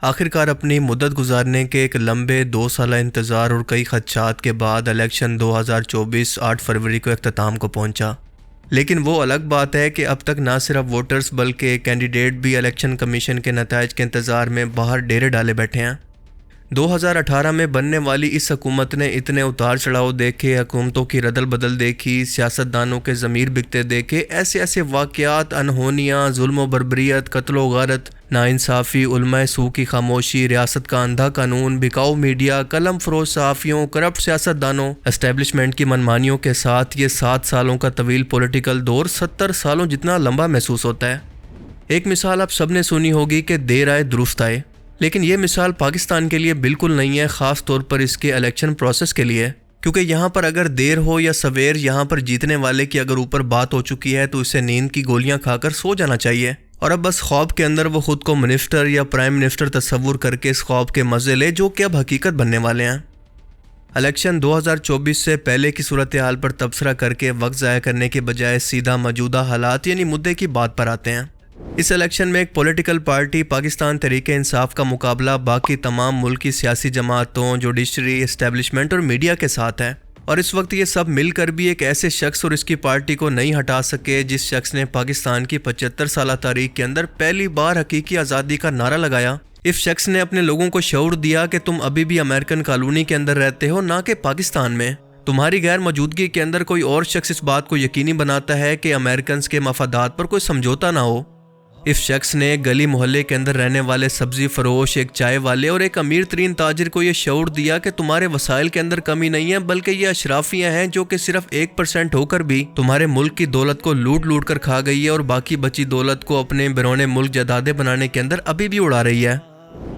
آخر کار اپنی مدت گزارنے کے ایک لمبے 2 سالہ انتظار اور کئی خدشات کے بعد الیکشن 2024 8 فروری کو اختتام کو پہنچا، لیکن وہ الگ بات ہے کہ اب تک نہ صرف ووٹرز بلکہ کینڈیڈیٹ بھی الیکشن کمیشن کے نتائج کے انتظار میں باہر ڈیرے ڈالے بیٹھے ہیں۔ 2018 میں بننے والی اس حکومت نے اتنے اتار چڑھاؤ دیکھے، حکومتوں کی ردل بدل دیکھی، سیاستدانوں کے ضمیر بکتے دیکھے، ایسے واقعات، انہونیاں، ظلم و بربریت، قتل و غارت، ناانصافی، علماء سو کی خاموشی، ریاست کا اندھا قانون، بکاؤ میڈیا، قلم فروش صحافیوں، کرپٹ سیاستدانوں، اسٹیبلشمنٹ کی منمانیوں کے ساتھ یہ 7 سالوں کا طویل پولیٹیکل دور 70 سالوں جتنا لمبا محسوس ہوتا ہے۔ ایک مثال آپ سب نے سنی ہوگی کہ دیر آئے درست آئے، لیکن یہ مثال پاکستان کے لیے بالکل نہیں ہے، خاص طور پر اس کے الیکشن پروسیس کے لیے، کیونکہ یہاں پر اگر دیر ہو یا سویر، یہاں پر جیتنے والے کی اگر اوپر بات ہو چکی ہے تو اسے نیند کی گولیاں کھا کر سو جانا چاہیے، اور اب بس خواب کے اندر وہ خود کو منسٹر یا پرائم منسٹر تصور کر کے اس خواب کے مزے لے جو کہ اب حقیقت بننے والے ہیں۔ الیکشن 2024 سے پہلے کی صورتحال پر تبصرہ کر کے وقت ضائع کرنے کے بجائے سیدھا موجودہ حالات یعنی مدعے کی بات پر آتے ہیں۔ اس الیکشن میں ایک پولیٹیکل پارٹی پاکستان تحریک انصاف کا مقابلہ باقی تمام ملکی سیاسی جماعتوں، جوڈیشری، اسٹیبلشمنٹ اور میڈیا کے ساتھ ہے، اور اس وقت یہ سب مل کر بھی ایک ایسے شخص اور اس کی پارٹی کو نہیں ہٹا سکے جس شخص نے پاکستان کی 75 سالہ تاریخ کے اندر پہلی بار حقیقی آزادی کا نعرہ لگایا۔ اس شخص نے اپنے لوگوں کو شعور دیا کہ تم ابھی بھی امریکن کالونی کے اندر رہتے ہو، نہ کہ پاکستان میں۔ تمہاری غیر موجودگی کے اندر کوئی اور شخص اس بات کو یقینی بناتا ہے کہ امریکنز کے مفادات پر کوئی سمجھوتا نہ ہو۔ اس شخص نے ایک گلی محلے کے اندر رہنے والے سبزی فروش، ایک چائے والے اور ایک امیر ترین تاجر کو یہ شعور دیا کہ تمہارے وسائل کے اندر کمی نہیں ہے، بلکہ یہ اشرافیاں ہیں جو کہ صرف 1% ہو کر بھی تمہارے ملک کی دولت کو لوٹ کر کھا گئی ہے، اور باقی بچی دولت کو اپنے بیرون ملک جائیدادیں بنانے کے اندر ابھی بھی اڑا رہی ہے۔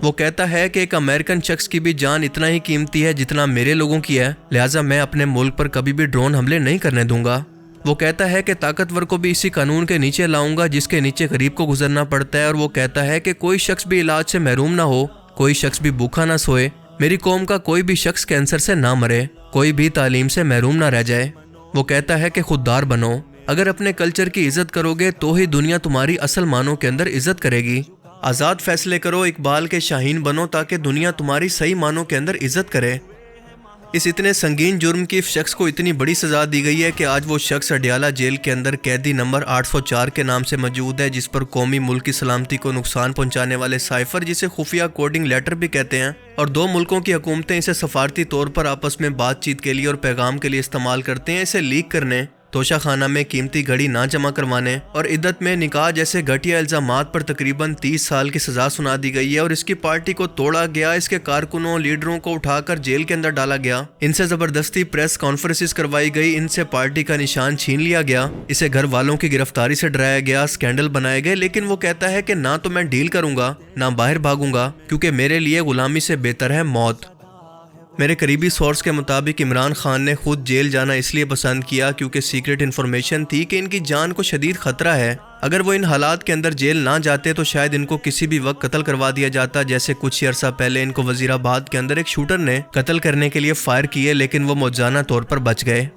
وہ کہتا ہے کہ ایک امریکن شخص کی بھی جان اتنا ہی قیمتی ہے جتنا میرے لوگوں کی ہے، لہٰذا میں اپنے ملک پر کبھی بھی ڈرون حملے نہیں کرنے دوں گا۔ وہ کہتا ہے کہ طاقتور کو بھی اسی قانون کے نیچے لاؤں گا جس کے نیچے غریب کو گزرنا پڑتا ہے، اور وہ کہتا ہے کہ کوئی شخص بھی علاج سے محروم نہ ہو، کوئی شخص بھی بھوکا نہ سوئے، میری قوم کا کوئی بھی شخص کینسر سے نہ مرے، کوئی بھی تعلیم سے محروم نہ رہ جائے۔ وہ کہتا ہے کہ خوددار بنو، اگر اپنے کلچر کی عزت کرو گے تو ہی دنیا تمہاری اصل معنوں کے اندر عزت کرے گی۔ آزاد فیصلے کرو، اقبال کے شاہین بنو تاکہ دنیا تمہاری صحیح معنوں کے اندر عزت کرے۔ اس اتنے سنگین جرم کی شخص کو اتنی بڑی سزا دی گئی ہے کہ آج وہ شخص اڈیالہ جیل کے اندر قیدی نمبر 804 کے نام سے موجود ہے، جس پر قومی ملک کی سلامتی کو نقصان پہنچانے والے سائفر، جسے خفیہ کوڈنگ لیٹر بھی کہتے ہیں، اور 2 ملکوں کی حکومتیں اسے سفارتی طور پر آپس میں بات چیت کے لیے اور پیغام کے لیے استعمال کرتے ہیں، اسے لیک کرنے، توشہ خانہ میں قیمتی گھڑی نہ جمع کروانے اور عدت میں نکاح جیسے گھٹیا الزامات پر تقریباً 30 سال کی سزا سنا دی گئی ہے، اور اس کی پارٹی کو توڑا گیا، اس کے کارکنوں، لیڈروں کو اٹھا کر جیل کے اندر ڈالا گیا، ان سے زبردستی پریس کانفرنسز کروائی گئی، ان سے پارٹی کا نشان چھین لیا گیا، اسے گھر والوں کی گرفتاری سے ڈرایا گیا، سکینڈل بنائے گئے، لیکن وہ کہتا ہے کہ نہ تو میں ڈیل کروں گا نہ باہر بھاگوں گا، کیونکہ میرے لیے غلامی سے بہتر ہے موت۔ میرے قریبی سورس کے مطابق عمران خان نے خود جیل جانا اس لیے پسند کیا کیونکہ سیکرٹ انفارمیشن تھی کہ ان کی جان کو شدید خطرہ ہے، اگر وہ ان حالات کے اندر جیل نہ جاتے تو شاید ان کو کسی بھی وقت قتل کروا دیا جاتا، جیسے کچھ ہی عرصہ پہلے ان کو وزیر آباد کے اندر ایک شوٹر نے قتل کرنے کے لیے فائر کیے، لیکن وہ موجزانہ طور پر بچ گئے۔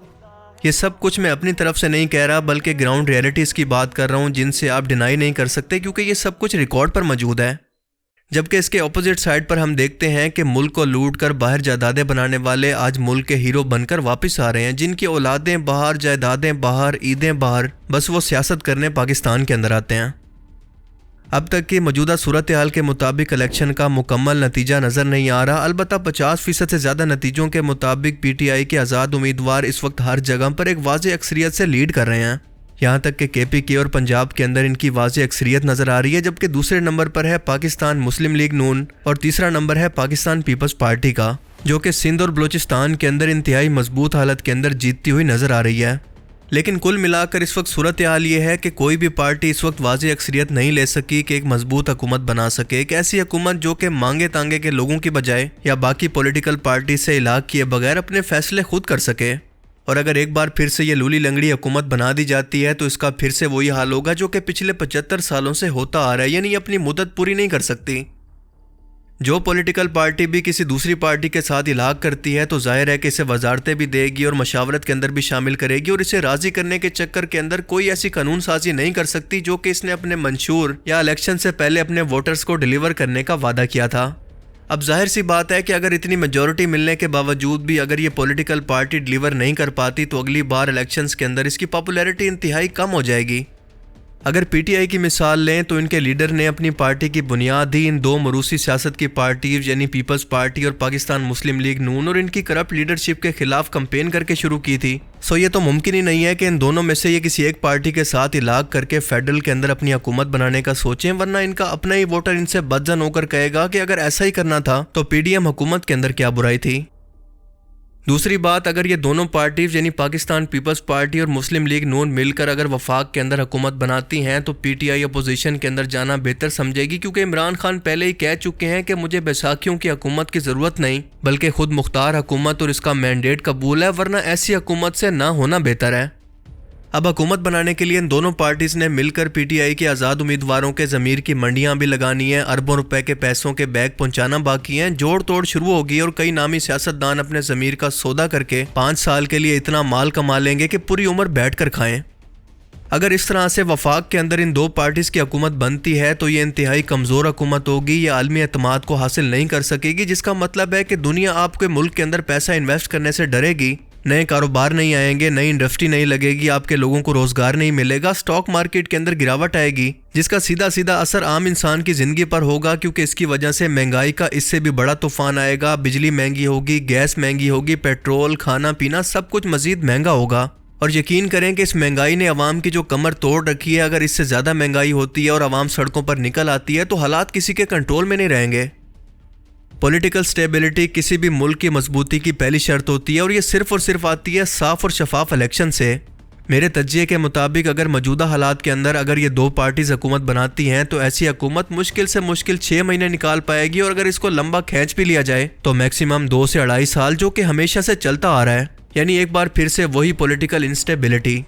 یہ سب کچھ میں اپنی طرف سے نہیں کہہ رہا، بلکہ گراؤنڈ ریئلٹیز کی بات کر رہا ہوں جن سے آپ ڈینائی نہیں کر سکتے، کیونکہ یہ سب کچھ ریکارڈ پر موجود ہے۔ جبکہ اس کے اپوزٹ سائڈ پر ہم دیکھتے ہیں کہ ملک کو لوٹ کر باہر جائیدادیں بنانے والے آج ملک کے ہیرو بن کر واپس آ رہے ہیں، جن کی اولادیں باہر، جائیدادیں باہر، عیدیں باہر، بس وہ سیاست کرنے پاکستان کے اندر آتے ہیں۔ اب تک کی موجودہ صورتحال کے مطابق الیکشن کا مکمل نتیجہ نظر نہیں آ رہا، البتہ 50% سے زیادہ نتیجوں کے مطابق پی ٹی آئی کے آزاد امیدوار اس وقت ہر جگہ پر ایک واضح اکثریت سے لیڈ کر رہے ہیں، یہاں تک کہ کے پی کے اور پنجاب کے اندر ان کی واضح اکثریت نظر آ رہی ہے، جبکہ دوسرے نمبر پر ہے پاکستان مسلم لیگ نون اور تیسرا نمبر ہے پاکستان پیپلز پارٹی کا، جو کہ سندھ اور بلوچستان کے اندر انتہائی مضبوط حالت کے اندر جیتتی ہوئی نظر آ رہی ہے۔ لیکن کل ملا کر اس وقت صورتحال یہ ہے کہ کوئی بھی پارٹی اس وقت واضح اکثریت نہیں لے سکی کہ ایک مضبوط حکومت بنا سکے، ایک ایسی حکومت جو کہ مانگے تانگے کے لوگوں کی بجائے یا باقی پولیٹیکل پارٹی سے علاج کیے بغیر اپنے فیصلے خود کر سکے۔ اور اگر ایک بار پھر سے یہ لولی لنگڑی حکومت بنا دی جاتی ہے تو اس کا پھر سے وہی حال ہوگا جو کہ پچھلے 75 سالوں سے ہوتا آ رہا ہے، یعنی اپنی مدت پوری نہیں کر سکتی۔ جو پولیٹیکل پارٹی بھی کسی دوسری پارٹی کے ساتھ الحاق کرتی ہے تو ظاہر ہے کہ اسے وزارتیں بھی دے گی اور مشاورت کے اندر بھی شامل کرے گی، اور اسے راضی کرنے کے چکر کے اندر کوئی ایسی قانون سازی نہیں کر سکتی جو کہ اس نے اپنے منشور یا الیکشن سے پہلے اپنے ووٹرز کو ڈیلیور کرنے کا وعدہ کیا تھا۔ اب ظاہر سی بات ہے کہ اگر اتنی میجورٹی ملنے کے باوجود بھی اگر یہ پولیٹیکل پارٹی ڈیلیور نہیں کر پاتی تو اگلی بار الیکشنز کے اندر اس کی پاپولیرٹی انتہائی کم ہو جائے گی۔ اگر پی ٹی آئی کی مثال لیں تو ان کے لیڈر نے اپنی پارٹی کی بنیاد ہی ان دو موروثی سیاست کی پارٹیز یعنی پیپلز پارٹی اور پاکستان مسلم لیگ نون اور ان کی کرپٹ لیڈرشپ کے خلاف کمپین کر کے شروع کی تھی۔ یہ تو ممکن ہی نہیں ہے کہ ان دونوں میں سے یہ کسی ایک پارٹی کے ساتھ الحاق کر کے فیڈرل کے اندر اپنی حکومت بنانے کا سوچیں، ورنہ ان کا اپنا ہی ووٹر ان سے بدظن ہو کر کہے گا کہ اگر ایسا ہی کرنا تھا تو پی ڈی ایم حکومت کے اندر کیا برائی تھی۔ دوسری بات، اگر یہ دونوں پارٹیز یعنی پاکستان پیپلز پارٹی اور مسلم لیگ نون مل کر اگر وفاق کے اندر حکومت بناتی ہیں تو پی ٹی آئی اپوزیشن کے اندر جانا بہتر سمجھے گی، کیونکہ عمران خان پہلے ہی کہہ چکے ہیں کہ مجھے بیساکھیوں کی حکومت کی ضرورت نہیں بلکہ خود مختار حکومت اور اس کا مینڈیٹ قبول ہے، ورنہ ایسی حکومت سے نہ ہونا بہتر ہے۔ اب حکومت بنانے کے لیے ان دونوں پارٹیز نے مل کر پی ٹی آئی کے آزاد امیدواروں کے ضمیر کی منڈیاں بھی لگانی ہیں، اربوں روپے کے پیسوں کے بیگ پہنچانا باقی ہیں، جوڑ توڑ شروع ہوگی اور کئی نامی سیاستدان اپنے ضمیر کا سودا کر کے 5 سال کے لیے اتنا مال کما لیں گے کہ پوری عمر بیٹھ کر کھائیں۔ اگر اس طرح سے وفاق کے اندر ان دو پارٹیز کی حکومت بنتی ہے تو یہ انتہائی کمزور حکومت ہوگی، یہ عالمی اعتماد کو حاصل نہیں کر سکے گی، جس کا مطلب ہے کہ دنیا آپ کے ملک کے اندر پیسہ انویسٹ کرنے سے ڈرے گی، نئے کاروبار نہیں آئیں گے، نئی انڈسٹری نہیں لگے گی، آپ کے لوگوں کو روزگار نہیں ملے گا، سٹاک مارکیٹ کے اندر گراوٹ آئے گی، جس کا سیدھا سیدھا اثر عام انسان کی زندگی پر ہوگا، کیونکہ اس کی وجہ سے مہنگائی کا اس سے بھی بڑا طوفان آئے گا، بجلی مہنگی ہوگی، گیس مہنگی ہوگی، پیٹرول، کھانا پینا سب کچھ مزید مہنگا ہوگا۔ اور یقین کریں کہ اس مہنگائی نے عوام کی جو کمر توڑ رکھی ہے، اگر اس سے زیادہ مہنگائی ہوتی ہے اور عوام سڑکوں پر نکل آتی ہے تو حالات کسی کے کنٹرول میں نہیں رہیں گے۔ پولیٹیکل سٹیبلٹی کسی بھی ملک کی مضبوطی کی پہلی شرط ہوتی ہے، اور یہ صرف اور صرف آتی ہے صاف اور شفاف الیکشن سے۔ میرے تجزیے کے مطابق اگر موجودہ حالات کے اندر اگر یہ دو پارٹیز حکومت بناتی ہیں تو ایسی حکومت مشکل سے مشکل 6 مہینے نکال پائے گی، اور اگر اس کو لمبا کھینچ بھی لیا جائے تو میکسیمم 2 سے 2.5 سال، جو کہ ہمیشہ سے چلتا آ رہا ہے، یعنی ایک بار پھر سے وہی پولیٹیکل انسٹیبلٹی۔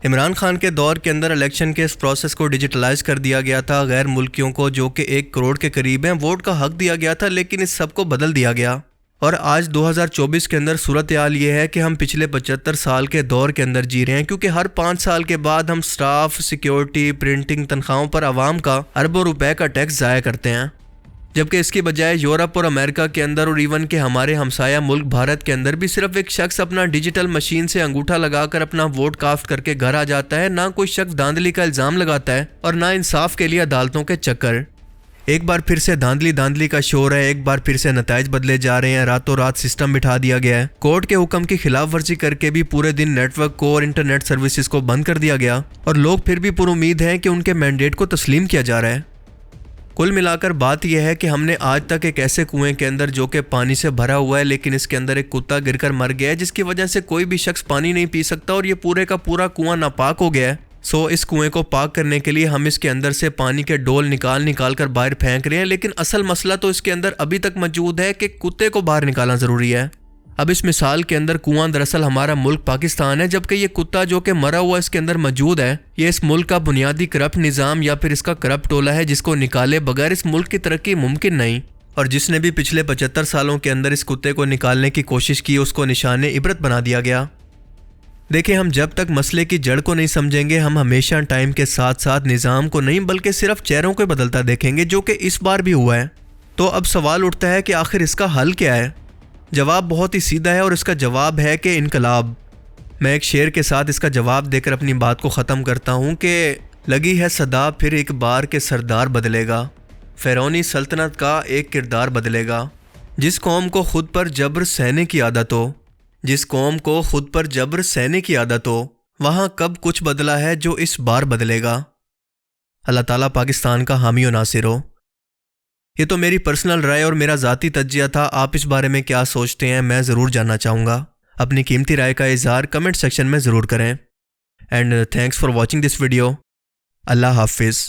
عمران خان کے دور کے اندر الیکشن کے اس پروسیس کو ڈیجیٹلائز کر دیا گیا تھا، غیر ملکیوں کو جو کہ 1 کروڑ کے قریب ہیں ووٹ کا حق دیا گیا تھا، لیکن اس سب کو بدل دیا گیا۔ اور آج 2024 کے اندر صورتحال یہ ہے کہ ہم پچھلے 75 سال کے دور کے اندر جی رہے ہیں، کیونکہ ہر 5 سال کے بعد ہم سٹاف، سیکیورٹی، پرنٹنگ، تنخواہوں پر عوام کا اربوں روپے کا ٹیکس ضائع کرتے ہیں، جبکہ اس کی بجائے یورپ اور امریکہ کے اندر اور ایون کہ ہمارے ہمسایہ ملک بھارت کے اندر بھی صرف ایک شخص اپنا ڈیجیٹل مشین سے انگوٹھا لگا کر اپنا ووٹ کاسٹ کر کے گھر آ جاتا ہے، نہ کوئی شخص دھاندلی کا الزام لگاتا ہے اور نہ انصاف کے لیے عدالتوں کے چکر۔ ایک بار پھر سے دھاندلی کا شور ہے، ایک بار پھر سے نتائج بدلے جا رہے ہیں، راتوں رات سسٹم بٹھا دیا گیا ہے، کورٹ کے حکم کی خلاف ورزی کر کے بھی پورے دن نیٹ ورک کو اور انٹرنیٹ سروسز کو بند کر دیا گیا، اور لوگ پھر بھی پر امید ہیں کہ ان کے مینڈیٹ کو تسلیم کیا جا رہا ہے۔ کل ملا کر بات یہ ہے کہ ہم نے آج تک ایک ایسے کنویں کے اندر جو کہ پانی سے بھرا ہوا ہے لیکن اس کے اندر ایک کتا گر کر مر گیا ہے، جس کی وجہ سے کوئی بھی شخص پانی نہیں پی سکتا، اور یہ پورے کا پورا کنواں ناپاک ہو گیا ہے۔ اس کنویں کو پاک کرنے کے لیے ہم اس کے اندر سے پانی کے ڈول نکال کر باہر پھینک رہے ہیں، لیکن اصل مسئلہ تو اس کے اندر ابھی تک موجود ہے کہ کتے کو باہر نکالنا ضروری ہے۔ اب اس مثال کے اندر کنواں دراصل ہمارا ملک پاکستان ہے، جبکہ یہ کتا جو کہ مرا ہوا اس کے اندر موجود ہے، یہ اس ملک کا بنیادی کرپٹ نظام یا پھر اس کا کرپٹ ٹولہ ہے، جس کو نکالے بغیر اس ملک کی ترقی ممکن نہیں، اور جس نے بھی پچھلے 75 سالوں کے اندر اس کتے کو نکالنے کی کوشش کی اس کو نشان عبرت بنا دیا گیا۔ دیکھیں، ہم جب تک مسئلے کی جڑ کو نہیں سمجھیں گے، ہم ہمیشہ ٹائم کے ساتھ ساتھ نظام کو نہیں بلکہ صرف چہروں کو بدلتا دیکھیں گے، جو کہ اس بار بھی ہوا ہے۔ تو اب سوال اٹھتا ہے کہ آخر اس کا حل کیا ہے؟ جواب بہت ہی سیدھا ہے، اور اس کا جواب ہے کہ انقلاب۔ میں ایک شعر کے ساتھ اس کا جواب دے کر اپنی بات کو ختم کرتا ہوں کہ لگی ہے صدا پھر ایک بار کے سردار بدلے گا، فرعونی سلطنت کا ایک کردار بدلے گا، جس قوم کو خود پر جبر سہنے کی عادت ہو، جس قوم کو خود پر جبر سہنے کی عادت ہو، وہاں کب کچھ بدلا ہے جو اس بار بدلے گا۔ اللہ تعالیٰ پاکستان کا حامی و ناصر ہو۔ یہ تو میری پرسنل رائے اور میرا ذاتی تجزیہ تھا، آپ اس بارے میں کیا سوچتے ہیں میں ضرور جاننا چاہوں گا۔ اپنی قیمتی رائے کا اظہار کمنٹ سیکشن میں ضرور کریں۔ And thanks for watching this video. اللہ حافظ۔